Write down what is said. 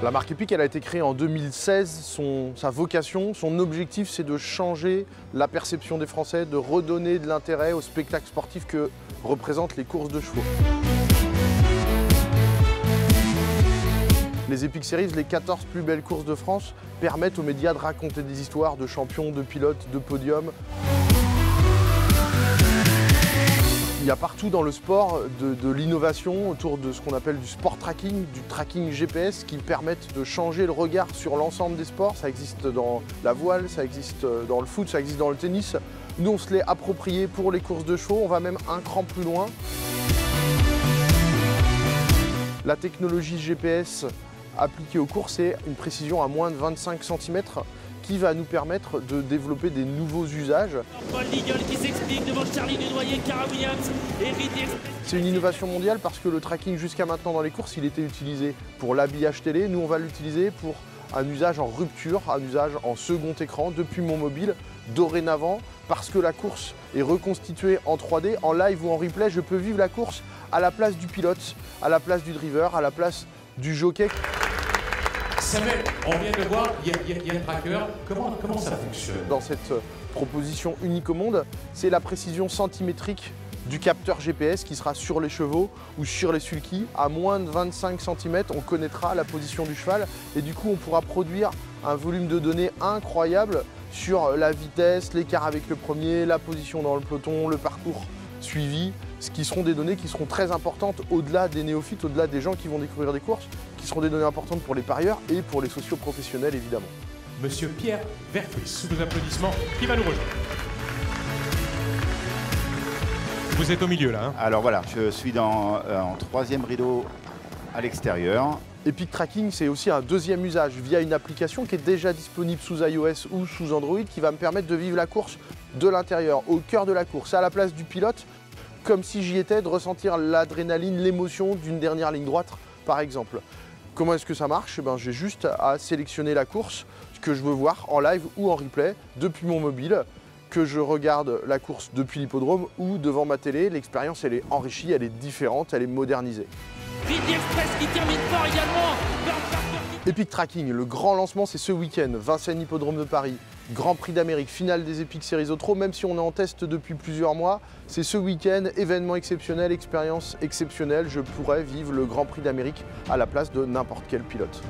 La marque Epic, elle a été créée en 2016. Sa vocation, son objectif, c'est de changer la perception des Français, de redonner de l'intérêt au spectacle sportif que représentent les courses de chevaux. Les Epic Series, les 14 plus belles courses de France, permettent aux médias de raconter des histoires de champions, de pilotes, de podiums. Il y a partout dans le sport de l'innovation autour de ce qu'on appelle du sport tracking, du tracking GPS qui permettent de changer le regard sur l'ensemble des sports. Ça existe dans la voile, ça existe dans le foot, ça existe dans le tennis. Nous, on se l'est approprié pour les courses de chevaux. On va même un cran plus loin. La technologie GPS appliquée aux courses, c'est une précision à moins de 25 cm qui va nous permettre de développer des nouveaux usages. Paul Ligol qui s'explique devant Charlie Dunoyer, Cara Williams et Ridley. C'est une innovation mondiale parce que le tracking jusqu'à maintenant dans les courses, il était utilisé pour l'habillage télé. Nous, on va l'utiliser pour un usage en rupture, un usage en second écran depuis mon mobile. Dorénavant, parce que la course est reconstituée en 3D, en live ou en replay, je peux vivre la course à la place du pilote, à la place du driver, à la place du jockey. Samuel, on vient de voir, il y a le tracker. Comment ça fonctionne? Dans cette proposition unique au monde, c'est la précision centimétrique du capteur GPS qui sera sur les chevaux ou sur les sulky. À moins de 25 cm, on connaîtra la position du cheval et du coup, on pourra produire un volume de données incroyable sur la vitesse, l'écart avec le premier, la position dans le peloton, le parcours suivi, ce qui seront des données qui seront très importantes au-delà des néophytes, au-delà des gens qui vont découvrir des courses, qui seront des données importantes pour les parieurs et pour les socio-professionnels évidemment. Monsieur Pierre Verfuis, sous vos applaudissements, qui va nous rejoindre. Vous êtes au milieu là. Hein. Alors voilà, je suis en troisième rideau à l'extérieur. Epic Tracking, c'est aussi un deuxième usage via une application qui est déjà disponible sous iOS ou sous Android qui va me permettre de vivre la course de l'intérieur, au cœur de la course, à la place du pilote, comme si j'y étais, de ressentir l'adrénaline, l'émotion d'une dernière ligne droite, par exemple. Comment est-ce que ça marche? J'ai juste à sélectionner la course que je veux voir en live ou en replay depuis mon mobile, que je regarde la course depuis l'hippodrome ou devant ma télé. L'expérience, elle est enrichie, elle est différente, elle est modernisée. Ridley Express qui termine fort également. Epic Tracking, le grand lancement, c'est ce week-end, Vincennes Hippodrome de Paris, Grand Prix d'Amérique, finale des Epic Series au trot, même si on est en test depuis plusieurs mois, c'est ce week-end, événement exceptionnel, expérience exceptionnelle, je pourrais vivre le Grand Prix d'Amérique à la place de n'importe quel pilote.